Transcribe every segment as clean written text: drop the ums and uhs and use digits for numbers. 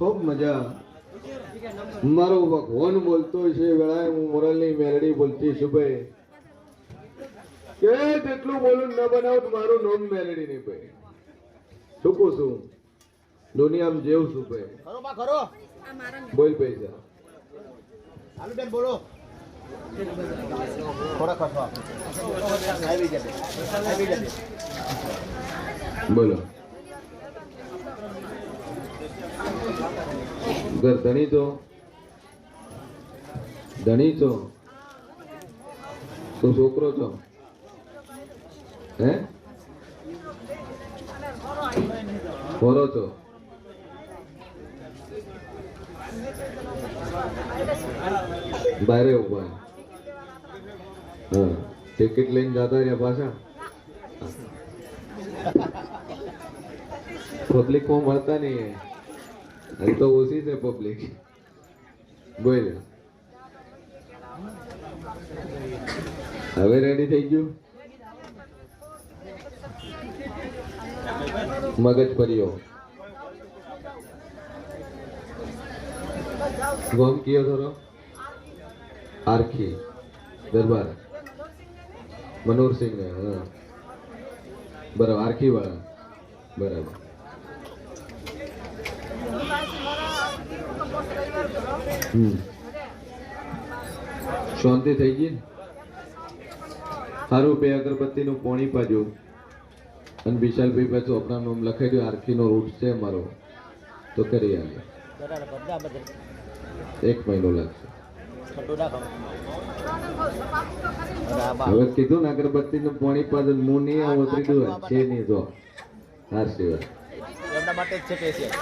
ખૂબ મજા. મારો ભગવાન બોલતો છે વેળાએ હું મોરલની મેલડી બોલતી છું ભાઈ કે જેટલું બોલું ન બનાવું મારું નામ મેલડી નહીં ભાઈ. શું કહું છું દુનિયામાં જેવું છું ભાઈ. બોલ પૈસા હાલો બેન બોલો. થોડા ખસવા આવી જશે. બોલો. ઘર ધણી છો તો છોકરો છો હે ખોરો છો બારે ઉભા હા ટિકિટ લઈને જતા રહ્યા પાછા પબ્લિક માં મળતા નહીં અહીં તો ઓછી છે પબ્લિક. બોલ હવે રેડી થઈ ગયું મગજ પરિયો ગોમ કયો થોડો આરખી દરબાર મનોહરસિંહ ને હા બરાબર આરખી વાળા બરાબર. શાંતિ થઈ ગઈ ને સારું બે અગરબત્તી નું પોણી પાજો અને વિશાલભાઈ પાછું આપણા નામ લખાઈ દો. આરખી નો રૂટ છે મારો તો કરી આવે 1 મહિનો લાગશે. હવે કીધું ને અગરબત્તી નું પોણી પાજો હું નહીં આવું ત્રીજું છે નહીં જો હાર સિવાય એમના માટે જ છે પેશિયલ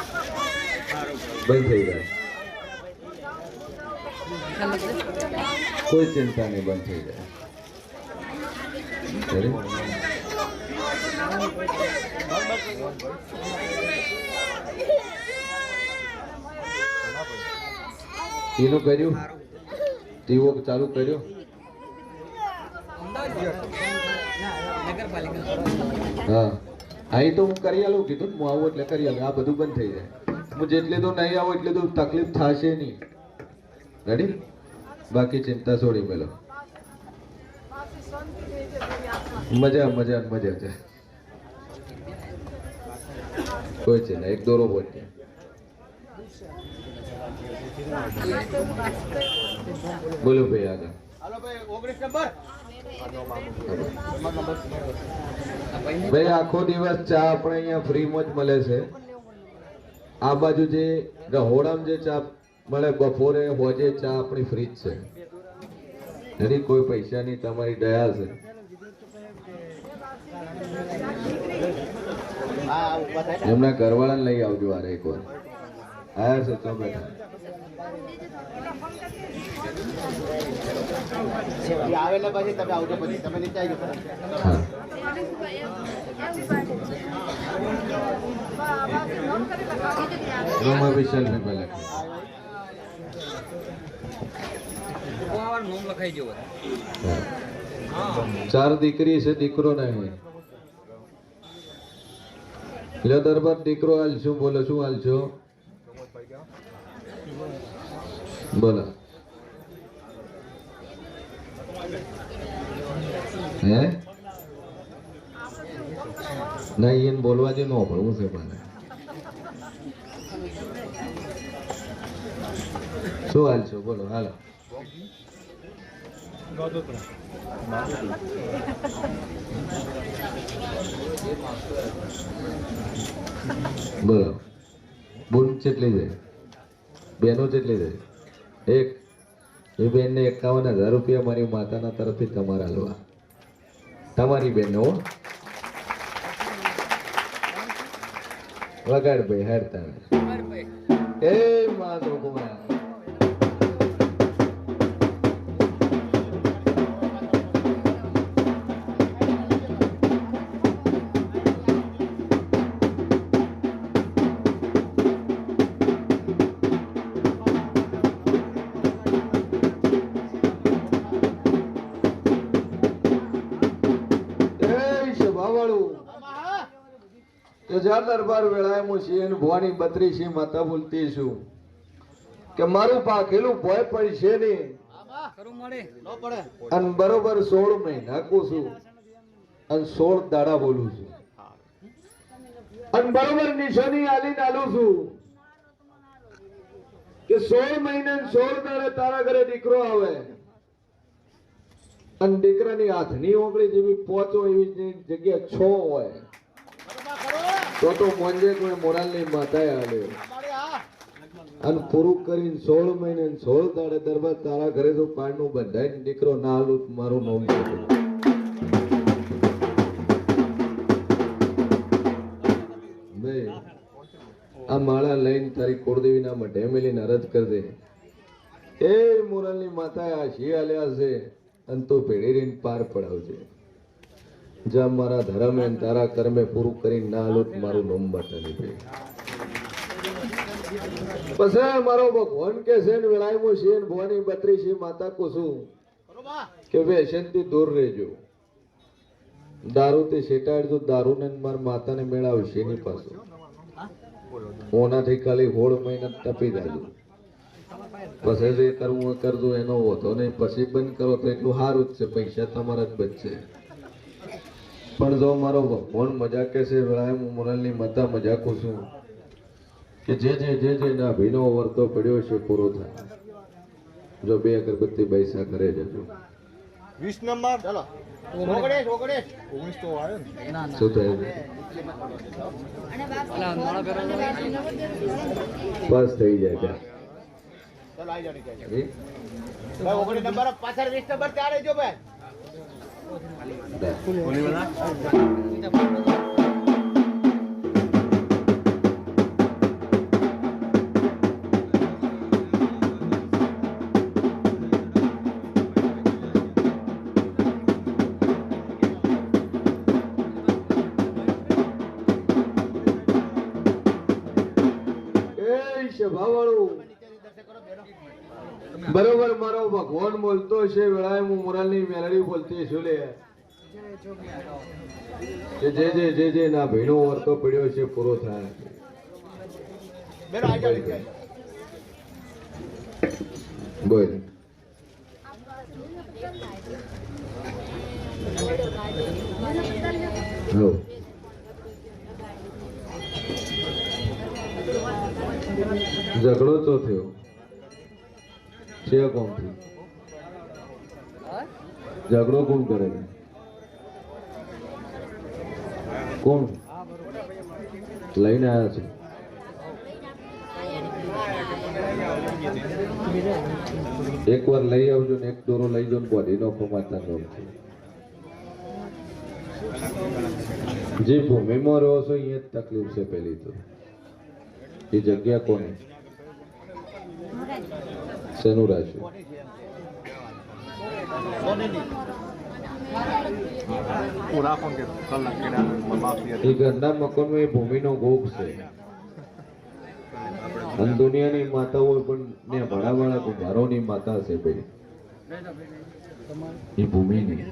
બંધ થઈ જાય કોઈ ચિંતા નહીં બંધ થઈ જાય. એનું કર્યું ટીવો ચાલુ કર્યો હા અહીં તો હું કરી આલું કીધું હું આવું એટલે કરી આલું. આ બધું બંધ થઈ જાય. હું જેટલે તો નહીં આવું એટલે તો તકલીફ થશે નહીં. રેડી બાકી ચિંતા છોડી મેલો. મજા મજા મજા છે કોઈ છે ને એક દોરો બોલતી બોલો ભાઈ આગળ. હાલો ભાઈ 19 નંબર ભાઈ આખો દિવસ ચા આપણે અહીંયા ફ્રીમાં જ મળે છે. આ બાજુ જે રહોડામાં જે ચા મળે બપોરે હોજે ચા આપણી ફ્રી જ છે. એની કોઈ પૈસાની તમારી દયા છે. એમના ઘરવાળાને લઈ આવજો આરે એકવાર આયા છે તો બેઠા આવેલા પછી તમે આવજો પછી તમે નીચે આવી જાઓ. હા રોમા વિશાલ ને પહેલા ચાર દીકરી છે દીકરો નહીં. લ્યો દરબાર દીકરો હાલ શું બોલો શું હાલ છો બોલો હે નહીં એને બોલવા જે ન પડવું છે મને શું હાલ છો બોલો હાલો બોલો બુન કેટલી જાય બેનો કેટલી જાય એક એ બેન ને 51,000 રૂપિયા મારી માતાના તરફથી તમારા હાલવા તમારી બેન હો વગાડ ભાઈ હેડતા એ માં તો કુમાર કે જ્યાં દરબાર વેળાએ હું શિયન ભવાની 32 માતા બોલતી છું કે મારું પાકેલું ભોય પડશે નહીં નો પડે અને બરોબર 16 મહિના કું અને 16 દાડા બોલું છું અને બરોબર નિશાની આલીને આલું છું કે 16 મહિને 16 દાડે તારા ઘરે દીકરો આવે અને દીકરાની હાથની ઓગળી જેવી પોચો એવી જગ્યા 6 હોય તો મોંજે કોઈ મોરાલની માતાએ આલ્યો અને પૂરું કરીને 16 મહિને 16 દાડે દરબાર તારા ઘરે તો પાડનું બંધાઈને દીકરો ના આલું મારું નામ લીધું. ભાઈ આ માળા લઈને તારી કુળદેવીના મઢે મેલીને અરજ કર દે એ મોરાલની માતાએ આ શી આલ્યા છે અને તું ભેડી રહીને પાર પડાવજે. જ્યાં મારા ધર્મે અને તારા કર્મે પૂરું કરીને ના આલું મારું નામ બટલી ભાઈ. પછી મારો ભગવાન કે છે ને વેળાયમો છે ને ભવાની 32 માતા કુસુમ કે વ્યસનથી દૂર રહેજો. દારૂથી સેટાડજો, દારૂને માર માતાને મેળાવશે ની પાછો ઓનાથી ખાલી 16 મહિના તપી જાજો. પછી જે કરવું એ કરજો, એનો વધો નહીં. પછી બંધ કરો તો એટલું સારું જ છે, પૈસા તમારા જ બચશે. પણ જો મારો ભગવાન મજા કે છે વેળાએ હું મોરાલની માતા મજા કુસુમ કે જે ના ભીનો વર્તો પડ્યો છે પૂરો થાય. જો 2 અગરબત્તી પૈસા કરે જજો. 20 નંબર ચલો 19 તો આવ્યો ને શું થાય બસ થઈ જાય ત્યાં. ચલો આવી જાવ ભાઈ 19 નંબર પાછળ 20 નંબર ચાલે જો ભાઈ બરોબર મારો ભગવાન બોલતો છે વેળાએ હું મોરાલની મેલડી બોલતી છું લે કે જે ના ભીનો વર્તો પડ્યો છે પૂરો થાય. બેનો આવી જાવ બોલ હો ઝઘડો તો થયો છે કોણથી? ઝઘડો કોણ કરે? કોણ લઈને આવ્યા છે? એકવાર લઈ આવજો ને એક દોરો લઈ જાઓ ને બોડી નો માતા નો. જે ભૂમિમાં રહો છો અહીંયા જ તકલીફ છે. પેલી તો એ જગ્યા કોની? શેનું રાખ્યું? એ ઘરના મકાનમાં એ ભૂમિનો ગોપ છે. અને દુનિયાની માતા હોય પણ ને ભણાવાળા કુંભારોની માતા છે ભાઈ. એ ભૂમિની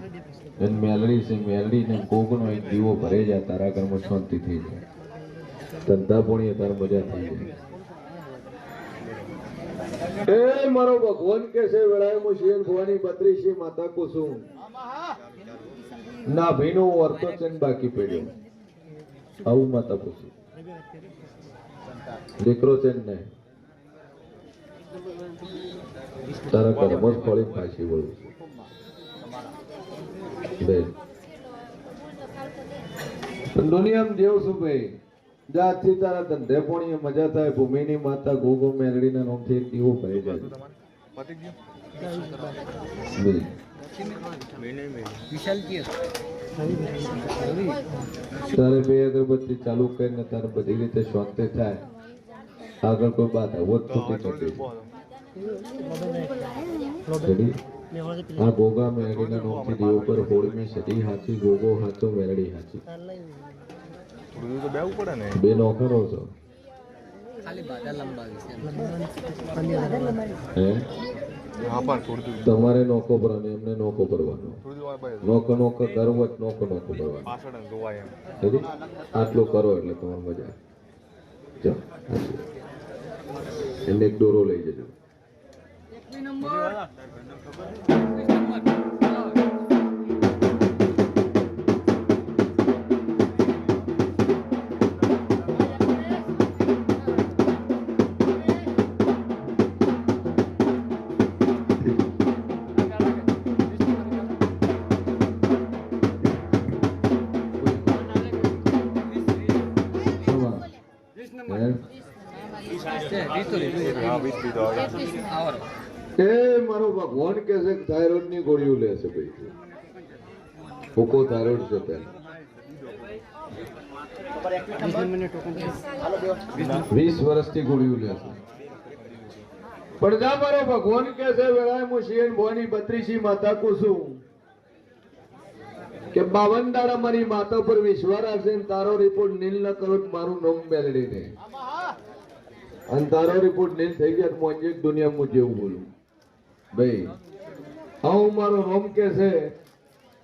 અને મેલડી છે. મેલડી ને કોકનો એક દીવો ભરે જાય તારા ઘરમાં શાંતિ થઈ જાય. ધંધા પોણીએ તાર મજા થઈ જાય. એ મારો ભગવાન કે છે વેળાએ હું શિયન ભવાની 32 માતા કુસુમ ના ભીનો વર્તો ચન બાકી પડ્યો. આવું માતા કુસુમ દીકરો છે ને તારા કર્મ જ ફળી પાછી વળું છું. દુનિયામાં જેવું શું ભાઈ જાતથી તારા ધંધે પોણીએ મજા થાય. ભૂમિની માતા ગોગો મેલડીના નામથી એક દીવો ભરી જાય. તારે 2 અગરબત્તી ચાલુ કરીને તારે બધી રીતે શાંતિ થાય. આગળ કોઈ બાધા હોત છૂટી નથી. આ ગોગા મેલડીના નામથી દીવો પર હોળી સદી હાચી ગોગો હાચો મેલડી હાચી. બે નોકરો છો હા પણ થોડું તમારે નોકો ભરવાનો એમને નોકો ભરવાનો નોકો નોકો કરવો જ નોકો નોકો ભરવાનો પાછળ જોવાય એમ સમજી? આટલું કરો એટલે તમારે મજા ચાલો એને એક દોરો લઈ જજો હા 20 લીધો એ મારો ભગવાન કે છે થાઇરોઇડ ની ગોળીઓ લે છે ભાઈ ભૂકો થાઇરોઇડ છે પેલા હાલો બેહો. 20 વર્ષથી ગોળીઓ લે છે પણ જા મારો ભગવાન કે છે વેળાએ હું શિયન ભવાની 32 માતા કુસુમ કે 52 દાડા મારી માતા પર વિશ્વાસ રાખશે ને તારો રિપોર્ટ નીલ ન કરો તો મારું નામ મેલડી ને આમાં હા. અને તારો રિપોર્ટ નીલ થઈ ગયા તો હું એક દુનિયામાં જેવું બોલું ભાઈ હું મારો નામ કે છે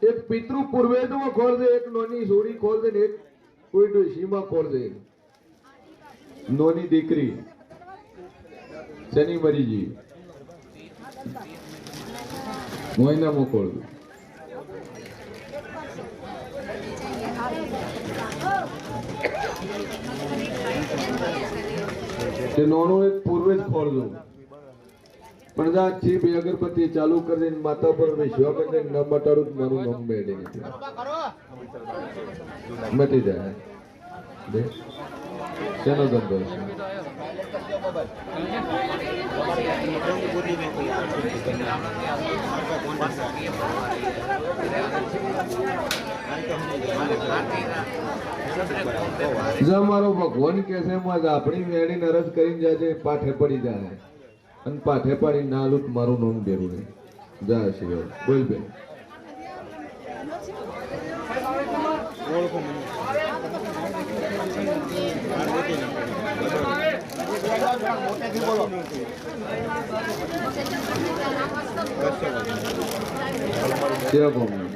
એક પિતૃ પૂર્વે તો ખોલ દે એક નોની સોડી ખોલ દે ને એક કોઈ ડોશીમાં ખોલ દે નોની દીકરી શનિ મરીજી મોયનામાં ખોલ દે તે નોનો એક પૂર્વે જ ખોલ દઉં પણ જા છી બે અગરબત્તી ચાલુ કરીને માતા પર વિશ્વાસ કરીને ન મટાડું તો મારું નામ બેડી નથી ઉભા કરો. મટી જાય બે શેનો ધંધો છે જો મારો ભગવાન કે છે માં આપણી મેળી નરજ કરીને જાજે પાઠે પડી જાય અને પાઠે પડી ના લૂટ મારું નામ બેરું નહીં જા શિવ બોલ બેન મોટેથી બોલો. કેવા ભગવાન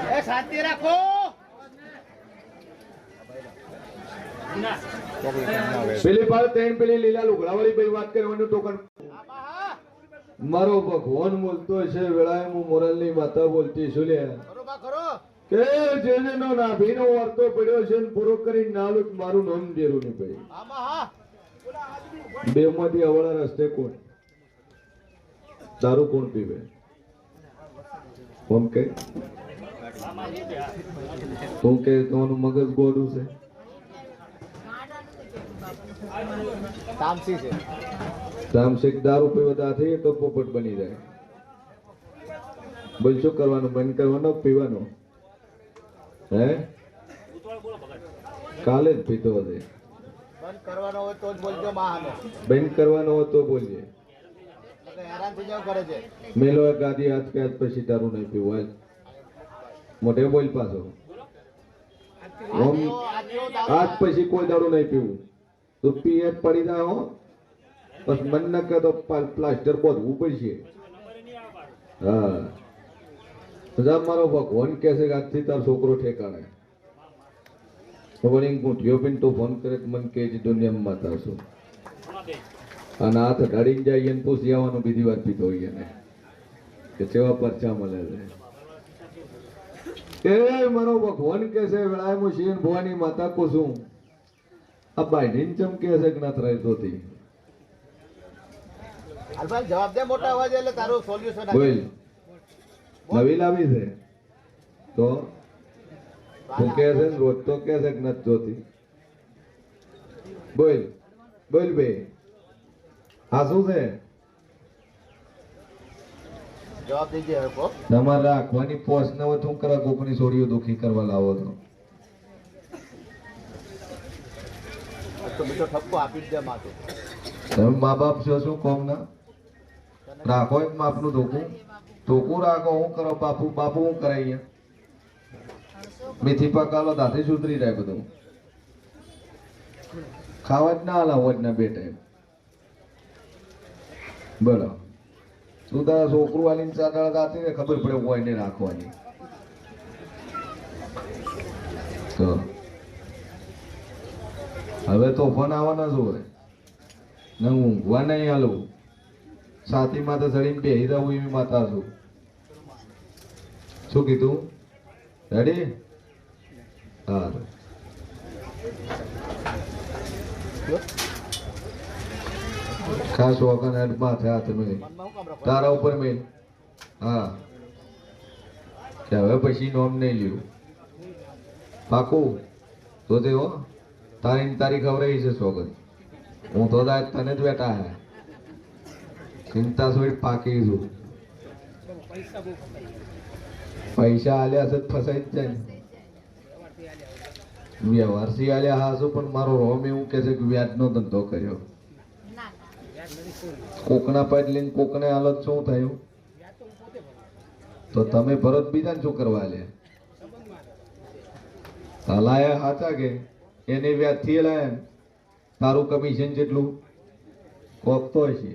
એ શાંતિ રાખો. પેલી પાલ તેન પેલી લીલા લુગડાવાળી ભાઈ વાત કરવાનું ટોકન આમાં હા. મારો ભગવાન બોલતો છે વેળાએ હું મોરલની માતા બોલતી છું લે બરોબર કરો. કે જે જેનો નાભીનો વર્તો પડ્યો છે ને પૂરો કરી નાલું મારું નામ દેરું નહીં ભાઈ આમાં હા. બેમાંથી અવળા રસ્તે કોણ દારૂ કોણ પીવે કોણ કે તું કે તમારું મગજ ગોડું છે તામસી છે. તામસિક દારૂ પીવા થઈ તો પોપટ બની જાય બોલ શું કરવાનું બંધ કરવાનો કે પીવાનો હે કાલે જ પીતો હશે બંધ કરવાનો હોય તો જ બોલજો માં સામે. બંધ કરવાનો હોય તો બોલજે એટલે હેરાન થઈ જાવ કરે છે. મેલો એક આધી હાથ કે હાથ પછી તારું નહીં પીવું હાલ મોઢે બોલ પાછો ઓમ હાથ પછી કોઈ દારૂ નહીં પીવું તો પીએ જ પડી જાય હો બસ મન ન કે તો પ્લાસ્ટર બોધવું પડશે હા જા મારો ભગવાન કહે છે કે આજથી તારો છોકરો ઠેકાણે વળી ગુંઠિયો પીને તો ફોન કરે કે મને કે છે દુનિયામાં માતા છું અને હાથ ઢાળીને જાય એને પૂછી આવવાનું બીજી વાર પીતો હોય એને કે સેવા પરચા મળે છે એ મારો ભગવાન કે છે વેળાએ હું શિયન ભવાની માતા કો છું આ બાયડીને ચમકે છે કે ના થાય તોથી હાલભાઈ જવાબ દે મોટા અવાજે એટલે તારું સોલ્યુશન બોલ નવી લાવી છે તો તું કે છે ને રોજ તો કે છે કે નથી જોતી બોલ બોલ બે આ શું છે જવાબ દીજે હવે કો. તમારે રાખવાની પોસ ન હોય તો હું કરવા કોકની છોડીઓ દુખી કરવા લાવો છો તો બીજો ઠપકો આપી જ દે માથું. તમે મા બાપ છો શું કોમ ના રાખો એક માપનું ધોકું રાખો હું કરો બાપુ બાપુ હું કરે અહીંયા મેથી પકાલો દાંતે સુધરી જાય બધું ખાવા જ ના આલા હોજ ના 2 ટાઈમ બોલો તું તારા છોકરું વાલીને ચાદળ ગાતી ને ખબર પડે હોય ને રાખવાની તો હવે તો ફોન આવવાના જ હોય ને હું ઊંઘવા નહીં આલું સાથી માથે ચડીને બેહી દઉં એવી માતા છું શું કીધું રેડી હા ખાસ વખત હેડ માથે હાથ મેં મનમાં હું કામ રાખો? તારા ઉપર મેં હા કે હવે પછી નોમ નહીં લ્યું પાકું તો તે હો તારી ખવડાવી છે સોગંદ હું તો દાદ તને જ બેઠા હે ચિંતા છોડી પાકી છું પૈસા આલ્યા છે તો ફસાઈ જ જાય ને વ્યવહારથી આલ્યા હાસુ પણ મારો રોમ એવું કે છે કે વ્યાજનો ધંધો કર્યો કોકના પાડ લઈને કોકને હાલત શું થયું તો તમે ભરત બીજાને શું કરવા લે હલાયા હાચા કે એને વ્યાજ થી લાયા તારું કમિશન જેટલું કોક તો હશે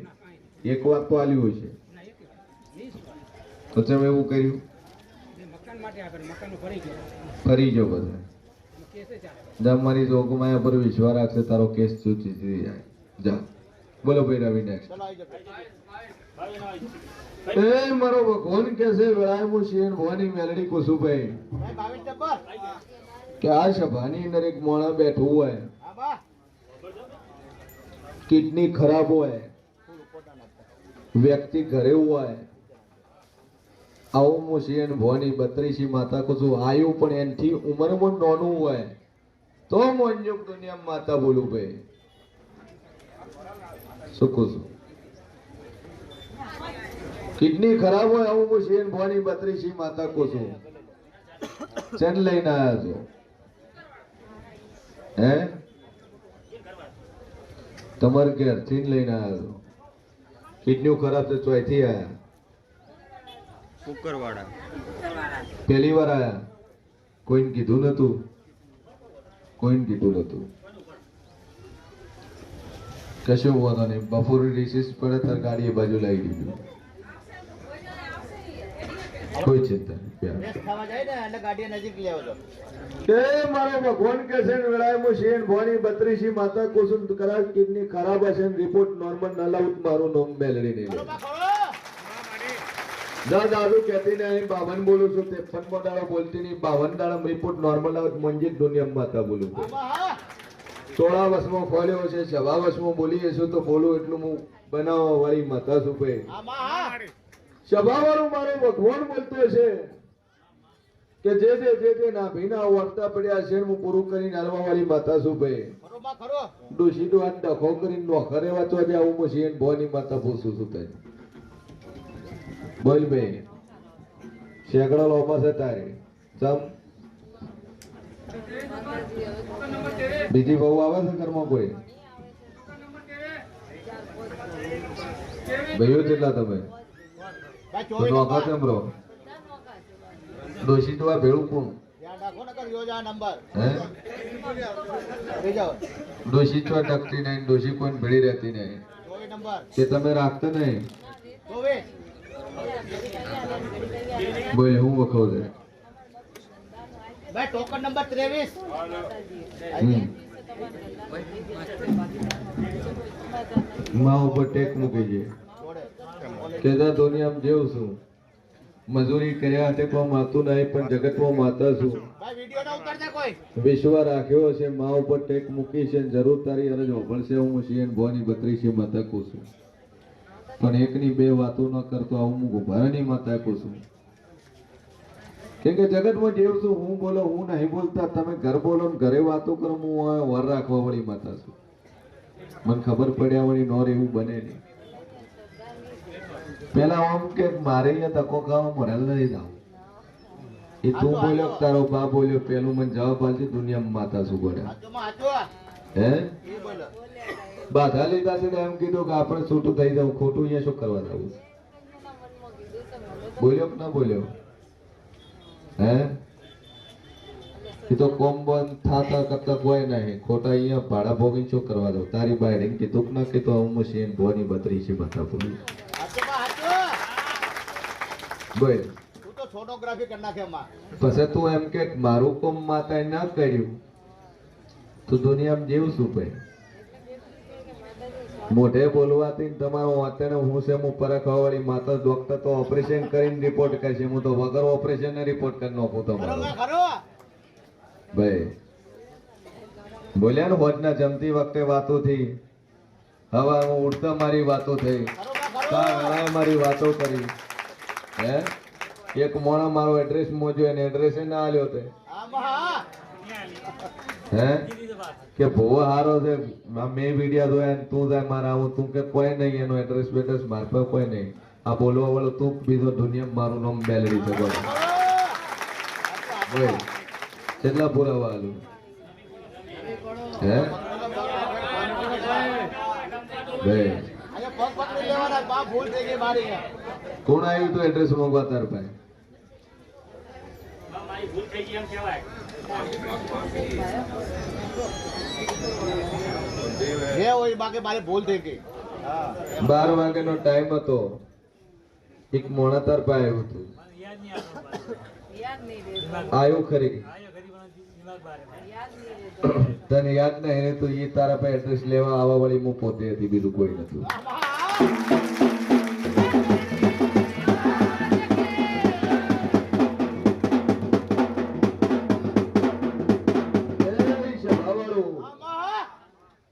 એક વાર તો આલ્યું હશે તો તમે એવું કર્યું ફરી ગયો બધા મારી જોગમાયા પર વિશ્વાસ રાખશે તારો કેસ ચૂકી જાય જા બોલો ભાઈ રવિ નેક્સ્ટ ચલો આવી જાઓ. એ મારો ભગવાન કે છે વેળાએ હું શેણ ભવાની મેલડી કુસુભાઈ ભાઈ 22 નંબર કે આ સભાની અંદર એક મોણા બેઠું હોય હા બા કિડની ખરાબ હોય વ્યક્તિ ઘરે હોય આવું હું શેણ ભવાની 32 માતા કુસુ આયુ પણ એનથી ઉંમરમાં નાનું હોય તો મોંજુક દુનિયા માતા બોલું ભાઈ શું કહું છું કિડની ખરાબ હોય આવું હું શેણ ભવાની 32 માતા કુસુ ચેન લઈને આવ્યા છો હે તમારે ઘેરથી લઈને આવ્યા છો કિડની ખરાબ છે ચોથી આયા કુકરવાડા પહેલી વાર આયા કોઈને કીધું નતું કશું વાંધો નહીં બપોરે રિસીસ પડે ત્યારે ગાડી એ બાજુ લાવી દીધું કોઈ ચિંતા નહીં રેસ્ટ થવા જાય ને એટલે ગાડી નજીક લઈ આવજો. કે મારો ભગવાન કે છે વેળાએ હું શેણ ભવાની 32 માતા કુસુમ કરાર કિડની ખરાબ હશે ને રિપોર્ટ નોર્મલ ન લાવું તો મારું નામ મેલડી નહીં લે જા દાદુ કહેતી નહીં 52 બોલું છું 53 દાડો બોલતી નહીં 52 દાડો રિપોર્ટ નોર્મલ આવે તો મંજીત દુનિયા માતા બોલું છું આમાં હા 16 વર્ષમાં ખોલ્યો છે 26 વર્ષમાં બોલીએ છું તો બોલું એટલું હું બનાવવા વાળી માતા છું ભાઈ આમાં હા 26 વાળું મારો ભગવાન બોલતો છે કે જે ના ભીના વર્તા પડ્યા છે હું પૂરું કરીને હાલવા વાળી માતા છું ભાઈ ખરો બા ખરો ડોશી હાથ ડખો કરીને નોખરે વાંચવા દે આવું હું શેન ભવાની માતા પૂછું છું તને બોલ ભાઈ શેકડા લોપા છે તારે ચમ બીજી બહુ આવે છે ઘરમાં કોઈ ભાઈઓ કેટલા તમે ભાઈ તો 24 નોખા નંબર ચમરો ડોશી તો આ ભેળું કોણ ધ્યાન રાખો ને કર્યો જા નંબર હે લઈ જાઓ ડોશી તો ડકતી નહીં ડોશી કોઈ ભેળી રહેતી નહીં 24 નંબર કે તમે રાખતા નહીં 24 બોલ હું વખો છે ભાઈ ટોકન નંબર 23 માં ઉપર ટેક મૂકી છે જોડે કેદા દુનિયામાં જેવું છું મજૂરી કર્યા હાથે પણ માતું નહીં પણ જગતમાં માતા છું ભાઈ વિડિયો ના ઉતારતા કોઈ વિશ્વા રાખ્યો છે માં ઉપર ટેક મૂકી છે ને જરૂર તારી અરજ હોભળશે હું શિયન ભવાની 32 માતા કહું છું પણ એકની બે વાતો ન કરતો આવું હું ઉભારની માતા કહું છું કેમ કે જગતમાં જેવું છું હું બોલો હું નહીં બોલતા તમે ઘર બોલો ને ઘરે વાતો કરો હું આ વર રાખવા વાળી માતા છું મને ખબર પડ્યા વળી નોર એવું બને નહીં પેલા આમ કે મારે અહીંયા ધક્કો ખાવા મોરલ નહીં જાવ એ તું બોલ્યો કે તારો બા બોલ્યો પેલું મને જવાબ આલતી દુનિયામાં માતા શું બોલ્યા હાચોમાં હાચો હે એ બોલો બાધા લીધા છે ને એમ કીધું કે આપણે છૂટું થઈ જાવ ખોટું અહીંયા શું કરવા જવું બોલ્યો કે ના બોલ્યો હે એ તો કોમ બંધ થાતા કરતા કોઈ નહીં ખોટા અહીંયા ભાડા ભોગી શું કરવા દો તારી બાયડી કીધું કે ના કીધું હું મશીન ભોની બત્રી છે બતા પૂરી હાચું બા હાચું. બોલ તું તો ફોટોગ્રાફી કરી નાખે માં. પછી તું એમ કે મારું કોમ માતાએ ના કર્યું તો દુનિયામાં જેવું શું ભાઈ મોઢે બોલવાથી ને તમારો વાતને હું છે હું પરખવા વાળી માતા ડોક્ટર તો ઓપરેશન કરીને રિપોર્ટ કરશે હું તો વગર ઓપરેશન ને રિપોર્ટ કરી નાખું ખરો તમારો માં ખરો. ભાઈ બોલ્યા ને હોજના જમતી વખતે વાતો થઈ હવે હું ઉઠતા મારી વાતો થઈ ખરો માં ખરો. તા વેળાએ મારી વાતો કરી હે એક મોણા મારો એડ્રેસ મોજો એને એડ્રેસ ના આલ્યો તે આમાં હા. હે કે ભવો હારો છે મેં વિડિયા જોયા ને તું જાય મારા આવું તું કે કોઈ નહીં એનો એડ્રેસ બેડ્રેસ માર પર કોઈ નહીં આ બોલવા વાળો તું બીજો દુનિયા મારું નામ બેલડી છે બોલ ભાઈ કેટલા પુરાવા આલું હે ભાઈ અહીંયા પગ પકડી લેવાના બા ભૂલ થઈ ગઈ મારી. કોણ આવ્યું તું એડ્રેસ માંગવા તાર ભાઈ જે હોય બાકી મારી ભૂલ થઈ ગઈ. હા 12 વાગ્યાનો ટાઈમ હતો એક મોણા તાર પાસે આવ્યું હતું આવ્યું ખરી તને યાદ નહીં ને તું એ તારા પાસે એડ્રેસ લેવા આવવા વાળી હું પોતે હતી બીજું કોઈ નતું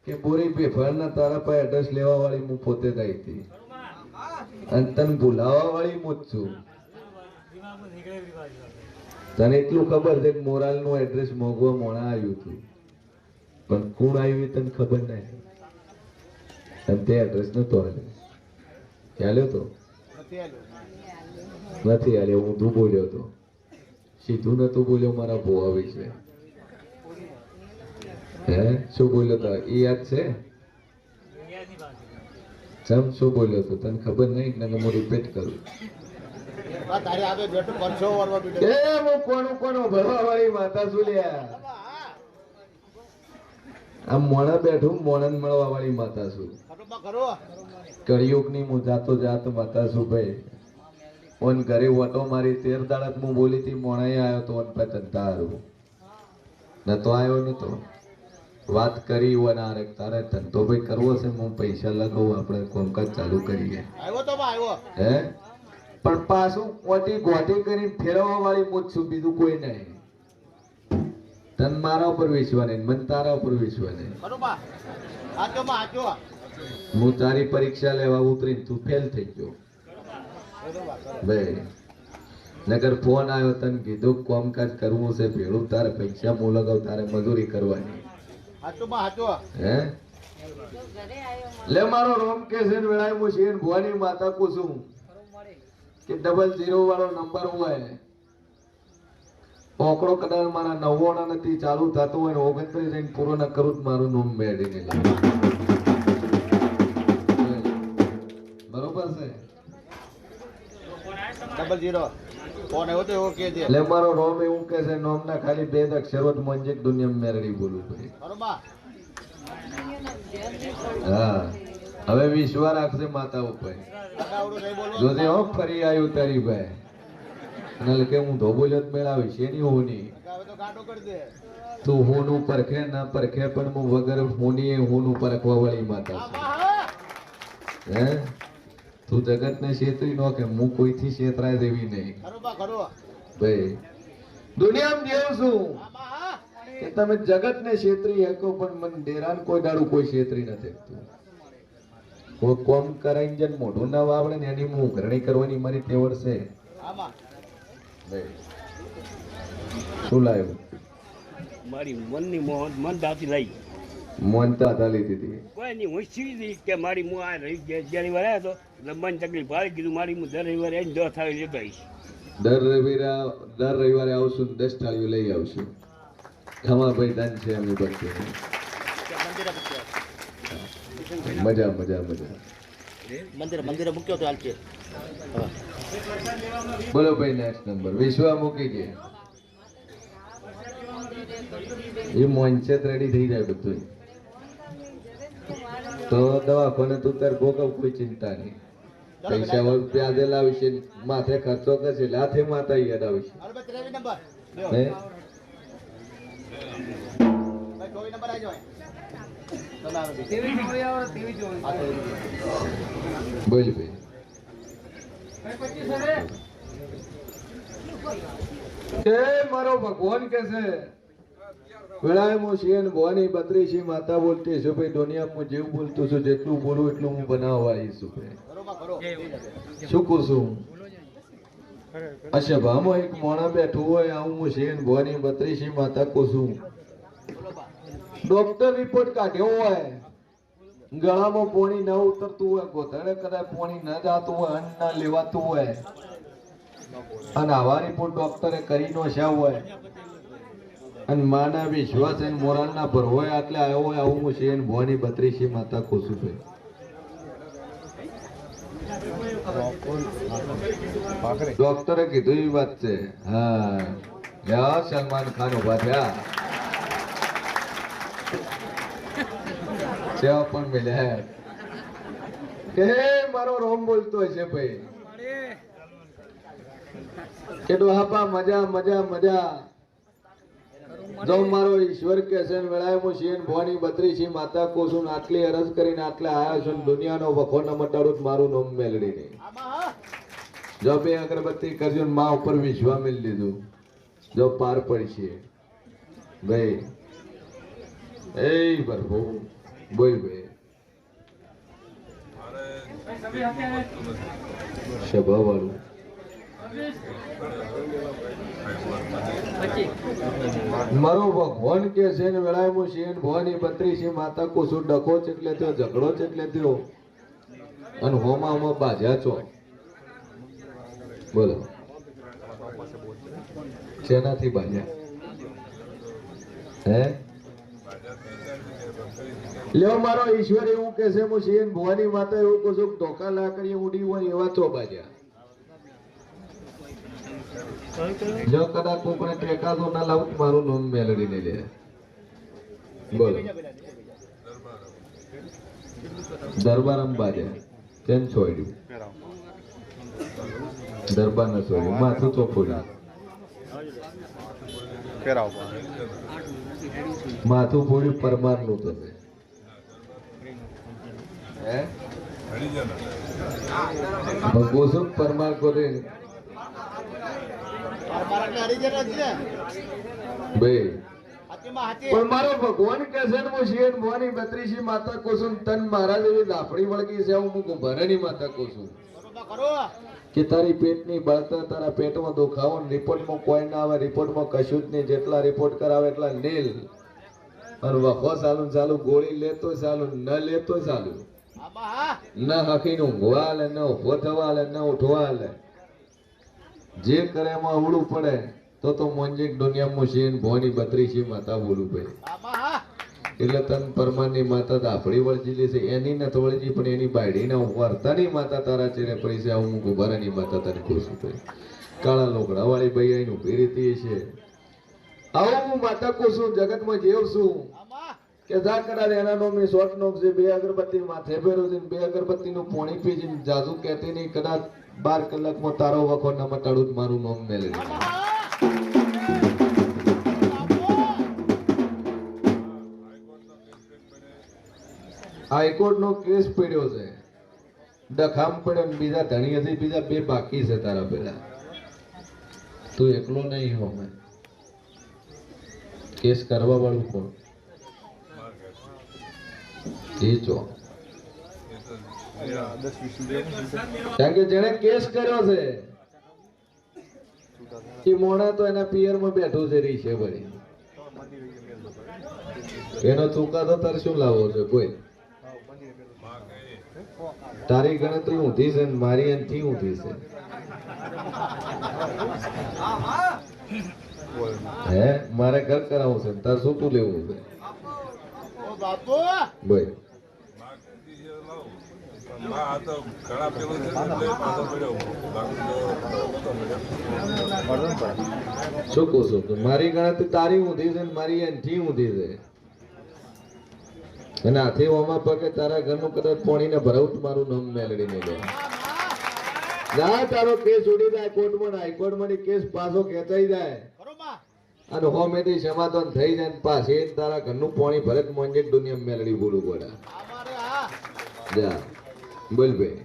કે બોરી પેફરના તારા પાસે એડ્રેસ લેવા વાળી હું પોતે જ આવી હતી અને તને ભૂલાવા વાળી હું જ છું તને એટલું ખબર છે કે મોરાલ નું એડ્રેસ મોગવા મોણા આવ્યું હતું પણ કોણ આવ્યું એ તને ખબર નહીં અને તે એડ્રેસ નતો હાલ્યો ચાલ્યો તો નથી આલ્યું. નથી હાલ્યો હું તું બોલ્યો હતો સીધું નતું બોલ્યો મારા ભોવા વિશે હે શું બોલ્યો તો એ યાદ છે સમ શું બોલ્યો તો તને ખબર નહીં ને હું રિપીટ કરું આ તારી આગળ બેઠું પરસો વળવા બીજો. એ હું કોનું ભરવા વાળી માતા શું લ્યા આમ મોણા બેઠું મોણન મળવા વાળી માતા છું ખરો માં ખરો. કળિયુગ ની હું જાતો જાત માતા છું ભાઈ ઓન ઘરે ઓટો મારી 13 દાડત હું બોલી હતી મોણાએ આવ્યો તો ઓન પર ધંધારું નતો આવ્યો નતો વાત કરી વનારે તારે ધંધો ભાઈ કરવો છે હું પૈસા લગાવું આપણે કોમકાજ ચાલુ કરીએ આવ્યો તો બા આવ્યો. હે પણ પાછું ઓટી ગોટી કરી ફેરવવા વાળી હું જ છું બીજું કોઈ નહીં તન મારા ઉપર વિશ્વાસ નહીં મને તારા ઉપર વિશ્વાસ નહીં ખરો બા હાચો માં હાચો. હું તારી પરીક્ષા લેવા ઉતરીને તું ફેલ થઈ ગયો ખરો બા ખરો. ભાઈ નગર ફોન આવ્યો તને કીધું કામકાજ કરવું છે ભેળું તારે પૈસા હું લગાવ તારે મજૂરી કરવાની હાચો માં હાચો. હે લે મારો રોમ કે છે ને વેળાએ હું શેર ભવાની માતા કુસુમ કે 00 વાળો નંબર હોય ઓકડો કદાચ મારા 99 નથી ચાલુ થતો હોય ને 29 જઈને પૂરો ન કરું તો મારું નામ મેળવીને લે બરોબર છે 00 ફોન આવ્યો તો એવો કે છે. લે મારો રોમ એવું કે છે નોમના ખાલી 2 અક્ષરો જ મંજિક દુનિયા મેરડી બોલું ભાઈ ખરો બા. હા હવે વિશ્વાસ રાખશે માતા ઉપર અગાઉડું નહીં બોલવું. જોજે હો ફરી આવ્યું તારી ભાઈ નલ કે હું ધોબોલ્યો જ મેળાવીશ એની હોની હવે તો ગાંડો કરી દે. તું હોનું પરખે ના પરખે પણ હું વગર હોની હોનું પરખવા વાળી માતા આમાં હા. છું હે તું જગત ને છેતરી નો કે હું કોઈથી છેતરાય દેવી નહીં ખરો બા ખરો. ભાઈ દુનિયામાં જેવું છું આમાં હા. કે તમે જગત ને છેતરી શકો પણ મન ડેરાન કોઈ દાડું કોઈ છેતરી નથી શકતું કોઈ કોમ કરાઈને જેમ મોઢું ના વાવડે ને એની હું ઉઘરણી કરવાની મારી તેવડ છે આમાં ભાઈ શું લાવ્યું મારી મનની મન દાતી લઈ મોનતા હતા લીધી હતી કોઈ નહીં હું સીધી કે મારી હું આ રહી જ્યારે વાર આવ્યો હતો એટલે મન તકલીફ ભારે કીધું મારી હું દર રવિવારે આવીને 10 થાળી લેતો આવીશ. દર રવિવારે આવશું ને 10 થાળીઓ લઈ આવશું ખમા ભાઈ દાન છે અમે બધું મંદિરે મૂક્યો. મજા મજા મજા મંદિરે મૂક્યો તો હાલ છે. બોલો ભાઈ નેક્સ્ટ નંબર વિશ્વા મૂકી ગયા એ મોનસેત રેડી થઈ જાય બધું. તો દવાખાને તું તાર ભોગવ, કોઈ ચિંતા નહીં. પૈસા રૂપિયા દે લાવીશે, માથે ખર્ચો કરશે, લાથે માતા યાદ આવશે. અરે ભાઈ 23 નંબર લ્યો. હે ભાઈ 24 નંબર આવી જાઓ. ચાલો આવે 23 બોલ ભાઈ. કે મારો ભગવાન કે છે વેળાએ હું શિયન ભવાની બત્રીસી માતા બોલતી છું ભાઈ. દુનિયામાં જેવું બોલતું છું, જેટલું બોલું એટલું હું બનાવવા વાળી છું ભાઈ. બરોબર કરો. શું કહું છું? અચ્છા ભામાં એક મોણા બેઠું હોય, આવું હું શિયન ભવાની બત્રીસી માતા કહું છું. ડોક્ટર રિપોર્ટ કાઢ્યો હોય, ગળામાં પોણી ન ઉતરતું હોય, ગોધડે કદાચ પોણી ન જાતું હોય, અન્ન ના લેવાતું હોય, અને આવા રિપોર્ટ ડોક્ટરે કરી નો શા હોય, અને માના વિશ્વાસ અને મોરાલ ના ભર હોય, એટલે આવ્યો હોય આવું હું શિયન ભવાની બત્રીસી માતા કહું છું ભાઈ. ડોક્ટરે કીધું એ વાત છે. હા યા સલમાન ખાન ઉભા થયા સેવા પણ મળ્યા કે મારો રોમ બોલતો હશે ભાઈ કે ડોહાપા મજા મજા મજા. જો મારો ઈશ્વર કે છે ને વેળાએ હું શિયન ભવાની બત્રીસી માતા કહું છું ને આટલી અરજ કરીને આટલે આયા છું ને દુનિયાનો વખો ન મટાડું તો મારું નામ મેલડી નહીં. આમાં હા. જો બે અગરબત્તી કરજો ને માં ઉપર વિશ્વા મેળ દીધું, જો પાર પડશે ભાઈ. એ પ્રભુ બોલ ભાઈ. સભા વાળું મારો ભગવાન કે છે ને વેળાએ હું શિયન ભવાની બત્રીસી માતા કહું છું. ડખો છે એટલે થયો, ઝઘડો છે એટલે થયો, અને હોમાં બાજ્યા છો. બોલો શેનાથી બાજ્યા? હે લ્યો મારો ઈશ્વર એવું કે છે હું શિયન ભવાની માતા એવું કહું છું, ધોકા લાકડી ઉડી હોય એવા ચો બાજ્યા. જો કદાચ કોકને ટેકાતો ના લાવું મારું નામ મેલડી ને લે. બોલો દરબાર બાજ્યા તેમ છોડ્યું, દરબાર ને છોડ્યું, માથું ચોપડ્યું, માથું ફોડ્યું પરમાર નું તમે. હે ભગવસું પરમાર કરે મારા કે હરી જરા છે ભાઈ. હાથીમાં હાથી. પણ મારો ભગવાન કે છે ને હું શિયન ભવાની બત્રીસી માતા કહું છું. તન મારા જેવી લાફડી વળગી છે હું ભરણી માતા કહું છું. બરોબર કરો. કે તારી પેટની બળતર, તારા પેટમાં દુખાવો, રિપોર્ટમાં કોઈ ના આવે, રિપોર્ટમાં કશું જ નહીં, જેટલા રિપોર્ટ કરાવે એટલા નીલ. અને વખો ચાલુ ચાલુ, ગોળી લેતો ચાલુ, ન લેતો ચાલુ, આમાં હા. ન હકીને ઊંઘવા આલે, ન ઉભો થવા આલે, ન ઉઠવા આલે. જે કરે એમાં અવળું પડે તો મોંજીક દુનિયામાં શિયન ભવાની બત્રીસી માતા બોલું ભાઈ. આમાં હા. એટલે તન પરમારની માતા દાફડી વળગેલી છે, એની નથી વળગી પણ એની બાયડીના વર્તાની માતા તારા ચેરે પડી છે. હું ગુબારાની માતા તને કહું છું ભાઈ. કાળા લોકડા વાળી ભાઈ આઈને ઉભી રીતી છે. આવું હું માતા કહું છું, જગતમાં જેવ છું આમાં કે જા કરાવે એના નો મેં શોર્ટ નો છે. બે અગરબત્તી માથે ફેરવું છે, બે અગરબત્તી નું પોણી પી છે, જાદુ કહેતી નહીં. કદાચ 12 કલાકમાં તારો વખો ન મટાડું મારું નામ મેળવી. હાઈકોર્ટ નો કેસ પડ્યો છે, ડખામ પડ્યો, બીજા ધણી હતી, બીજા 2 બાકી છે તારા પેલા. તું એકલો નહીં હો. મેં કેસ કરવા વાળું કોણ? એ ચો કારણ કે જેને કેસ કર્યો છે એ મોણા તો એના પિયરમાં બેઠું છે રહી છે વળી. એનો ચુકાદો તારે શું લાવવો છે? કોઈ તારી ગણતરી ઊંધી છે ને મારી એનથી ઊંધી છે. હે મારે ઘર કરાવવું છે, તારે શું તું લેવું છે? ઓ બાપુ. ભાઈ શું કહું છું કે મારી ગણતરી તારી ઊંધી છે ને મારી એનથી ઊંધી છે અને આથી ઓમાં પગે તારા ઘરનું કદાચ પાણીને ભરાવું તો મારું નામ મેલડી નહીં લે ના તારો કેસ ઉડી જાય કોર્ટમાં હાઈકોર્ટમાં કેસ પાછો ખેંચાઈ જાય અને હોમેથી સમાધાન થઈ જાય ને પાછી તારા ઘરનું પાણી ભરત મોંજે દુનિયા મેલડી બોલું પડે જા બોલ ભાઈ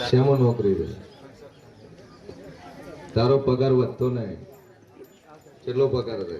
શેમાં નોકરી છે તારો પગાર વધતો નહીં કેટલો પગાર છે